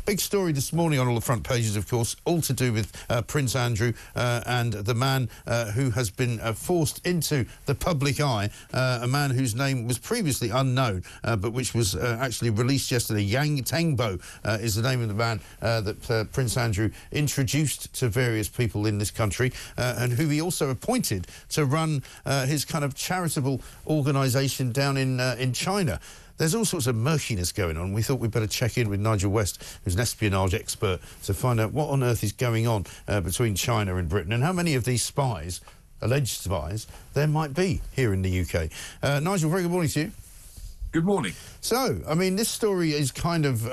Big story this morning on all the front pages, of course, all to do with Prince Andrew and the man who has been forced into the public eye, a man whose name was previously unknown, but which was actually released yesterday. Yang Tengbo is the name of the man that Prince Andrew introduced to various people in this country, and who he also appointed to run his kind of charitable organisation down in China. There's all sorts of murkiness going on. We thought we'd better check in with Nigel West, who's an espionage expert, to find out what on earth is going on between China and Britain, and how many of these spies, alleged spies, there might be here in the UK. Nigel, very good morning to you. Good morning. So, I mean, this story is kind of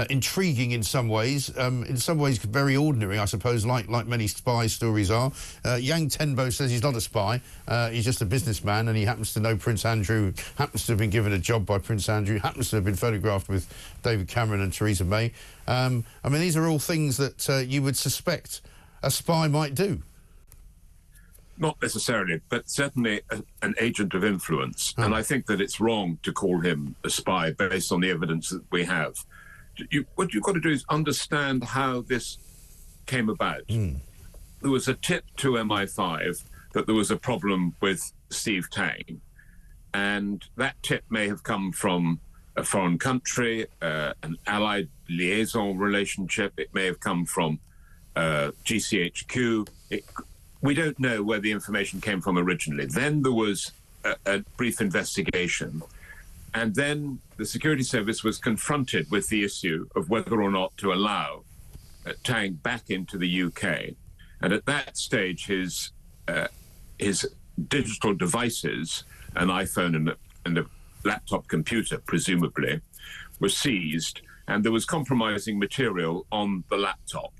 intriguing in some ways very ordinary, I suppose, like many spy stories are. Yang Tengbo says he's not a spy, he's just a businessman, and he happens to know Prince Andrew, happens to have been given a job by Prince Andrew, happens to have been photographed with David Cameron and Theresa May. I mean, these are all things that you would suspect a spy might do. Not necessarily, but certainly an agent of influence. And I think that it's wrong to call him a spy based on the evidence that we have. What you've got to do is understand how this came about. There was a tip to MI5 that there was a problem with Steve Tang. And that tip may have come from a foreign country, an allied liaison relationship. It may have come from GCHQ. We don't know where the information came from originally. Then there was a brief investigation. And then the security service was confronted with the issue of whether or not to allow Tang back into the UK. And at that stage, his digital devices, an iPhone and a laptop computer, presumably, were seized. And there was compromising material on the laptop.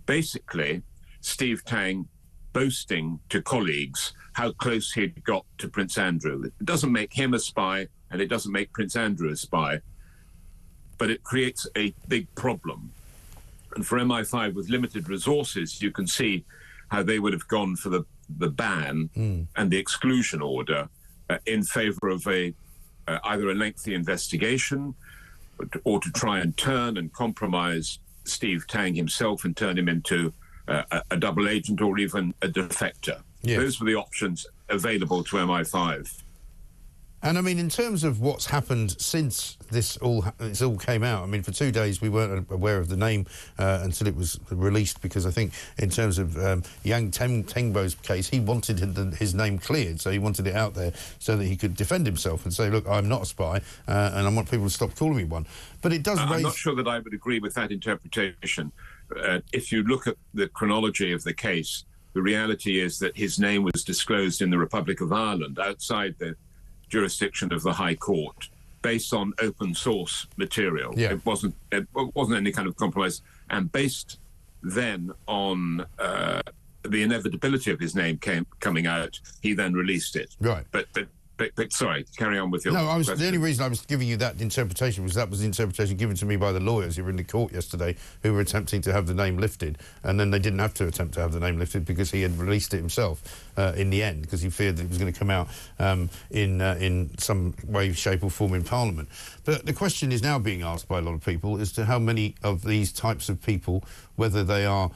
Basically, Steve Tang boasting to colleagues how close he'd got to Prince Andrew. It doesn't make him a spy, and it doesn't make Prince Andrew a spy, but it creates a big problem. And for MI5 with limited resources, you can see how they would have gone for the ban and the exclusion order in favour of either a lengthy investigation or to try and turn and compromise Steve Tang himself and turn him into a double agent or even a defector. Yes. Those were the options available to MI5. And I mean, in terms of what's happened since this all came out, I mean, for 2 days we weren't aware of the name until it was released, because I think in terms of Yang Tengbo's case, he wanted his name cleared, so he wanted it out there so that he could defend himself and say, look, I'm not a spy, and I want people to stop calling me one. But it does raise... I'm not sure that I would agree with that interpretation. If you look at the chronology of the case, the reality is that his name was disclosed in the Republic of Ireland outside the jurisdiction of the High Court based on open source material. Yeah. It wasn't any kind of compromise. And based then on the inevitability of his name coming out, he then released it. Right. But sorry, carry on with your question. The only reason I was giving you that interpretation was that was the interpretation given to me by the lawyers who were in the court yesterday, who were attempting to have the name lifted, and then they didn't have to attempt to have the name lifted because he had released it himself in the end, because he feared that it was going to come out in some way, shape or form in Parliament. But the question is now being asked by a lot of people as to how many of these types of people, whether they are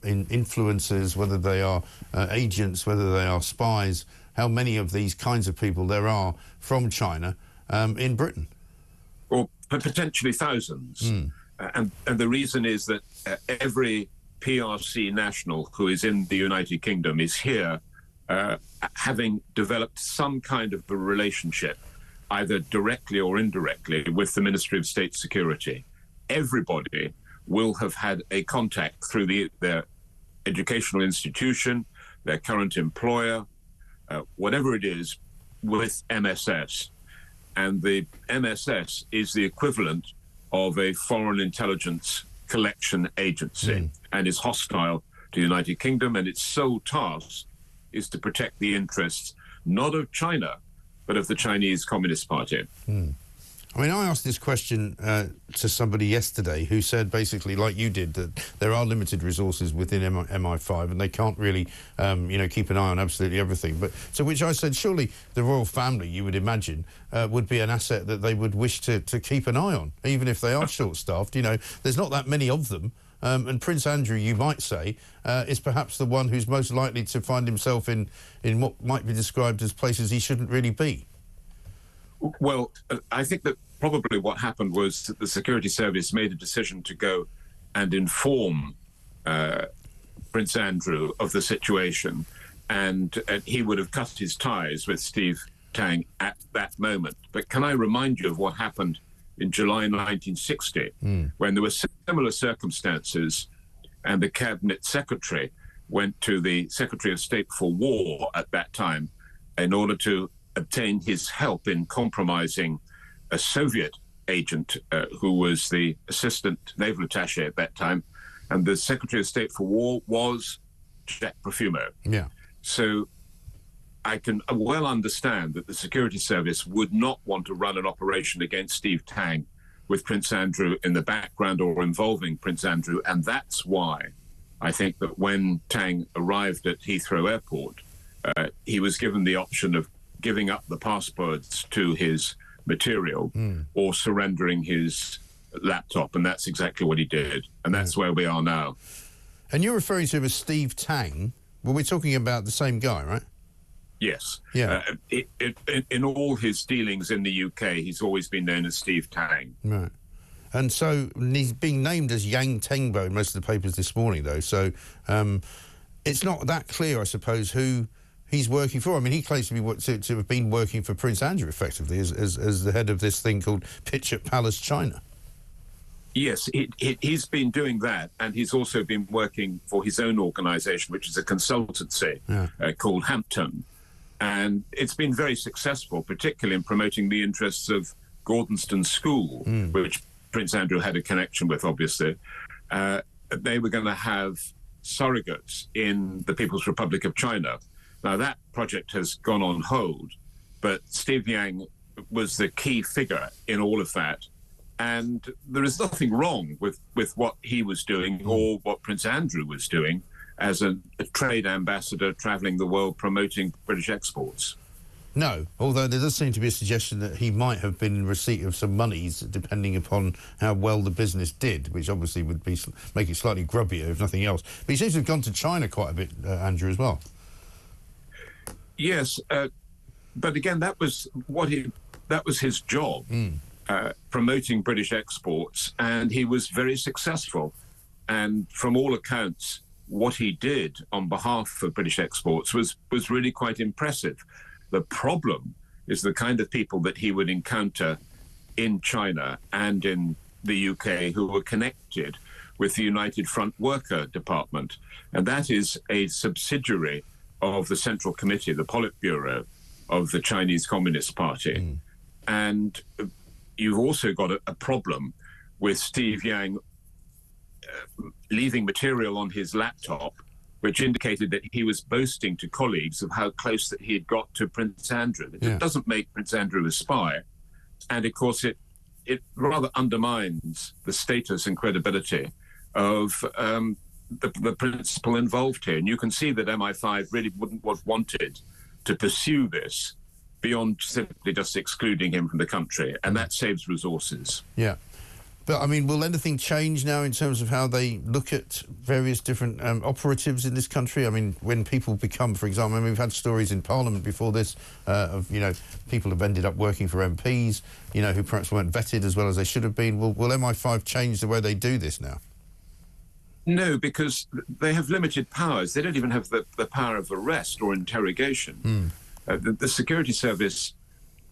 influencers, whether they are agents, whether they are spies, how many of these kinds of people there are from China in Britain. Or potentially thousands. And the reason is that every PRC national who is in the United Kingdom is here having developed some kind of a relationship, either directly or indirectly, with the Ministry of State Security. Everybody will have had a contact through their educational institution, their current employer, whatever it is, with MSS. And the MSS is the equivalent of a foreign intelligence collection agency and is hostile to the United Kingdom, and its sole task is to protect the interests not of China, but of the Chinese Communist Party. I mean, I asked this question to somebody yesterday who said basically, like you did, that there are limited resources within MI5 and they can't really, keep an eye on absolutely everything. But to which I said, surely the royal family, you would imagine, would be an asset that they would wish to keep an eye on, even if they are short-staffed. There's not that many of them. And Prince Andrew, you might say, is perhaps the one who's most likely to find himself in what might be described as places he shouldn't really be. Well, I think that probably what happened was that the security service made a decision to go and inform Prince Andrew of the situation, and he would have cut his ties with Steve Tang at that moment. But can I remind you of what happened in July 1960, when there were similar circumstances, and the cabinet secretary went to the Secretary of State for War at that time in order to obtain his help in compromising a Soviet agent who was the assistant naval attaché at that time, and the Secretary of State for War was Jack Profumo. Yeah. So I can well understand that the security service would not want to run an operation against Steve Tang with Prince Andrew in the background or involving Prince Andrew, and that's why I think that when Tang arrived at Heathrow Airport, he was given the option of giving up the passports to his material or surrendering his laptop, and that's exactly what he did, and that's where we are now. And you're referring to him as Steve Tang. Well, we're talking about the same guy, right? Yes. Yeah. In all his dealings in the UK, he's always been known as Steve Tang. Right. And so he's being named as Yang Tengbo in most of the papers this morning, though. So it's not that clear, I suppose, who he's working for. I mean, he claims to have been working for Prince Andrew, effectively, as the head of this thing called Picture Palace China. Yes, he's been doing that, and he's also been working for his own organisation, which is a consultancy called Hampton. And it's been very successful, particularly in promoting the interests of Gordonston School, which Prince Andrew had a connection with, obviously. They were going to have surrogates in the People's Republic of China. Now, that project has gone on hold, but Steve Yang was the key figure in all of that. And there is nothing wrong with what he was doing or what Prince Andrew was doing as a trade ambassador travelling the world promoting British exports. No, although there does seem to be a suggestion that he might have been in receipt of some monies, depending upon how well the business did, which obviously would make it slightly grubbier, if nothing else. But he seems to have gone to China quite a bit, Andrew, as well. Yes, but again, that was his job, promoting British exports, and he was very successful. And from all accounts, what he did on behalf of British exports was really quite impressive. The problem is the kind of people that he would encounter in China and in the UK who were connected with the United Front Worker Department. And that is a subsidiary of the Central Committee, the Politburo of the Chinese Communist Party. And you've also got a problem with Steve Yang leaving material on his laptop, which indicated that he was boasting to colleagues of how close that he had got to Prince Andrew. It doesn't make Prince Andrew a spy. And, of course, it rather undermines the status and credibility of the principal involved here. And you can see that MI5 really wouldn't have wanted to pursue this beyond simply just excluding him from the country. And that saves resources. Yeah. But, I mean, will anything change now in terms of how they look at various different operatives in this country? I mean, when people become, for example, we've had stories in Parliament before this of, people have ended up working for MPs, who perhaps weren't vetted as well as they should have been. Will MI5 change the way they do this now? No, because they have limited powers. They don't even have the power of arrest or interrogation. The security service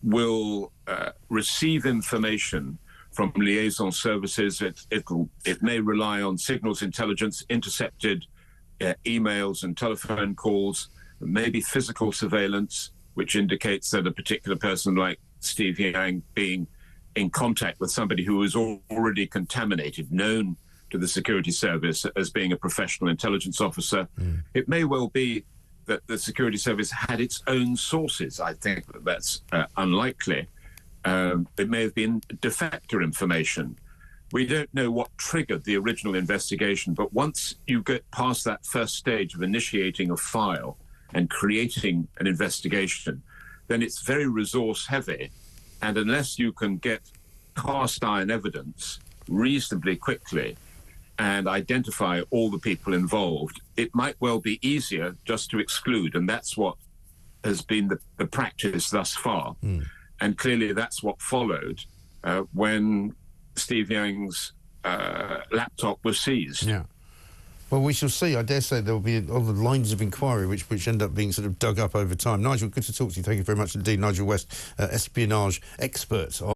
will receive information from liaison services. It may rely on signals intelligence, intercepted emails and telephone calls, maybe physical surveillance, which indicates that a particular person like Steve Yang being in contact with somebody who is already contaminated, known to the security service as being a professional intelligence officer. It may well be that the security service had its own sources. I think that's unlikely. It may have been defector information. We don't know what triggered the original investigation, but once you get past that first stage of initiating a file and creating an investigation, then it's very resource heavy. And unless you can get cast iron evidence reasonably quickly and identify all the people involved, it might well be easier just to exclude. And that's what has been the practice thus far. And clearly that's what followed when Steve Young's laptop was seized. Yeah. Well, we shall see. I dare say there will be all the lines of inquiry which end up being sort of dug up over time. Nigel, good to talk to you. Thank you very much indeed. Nigel West, espionage expert on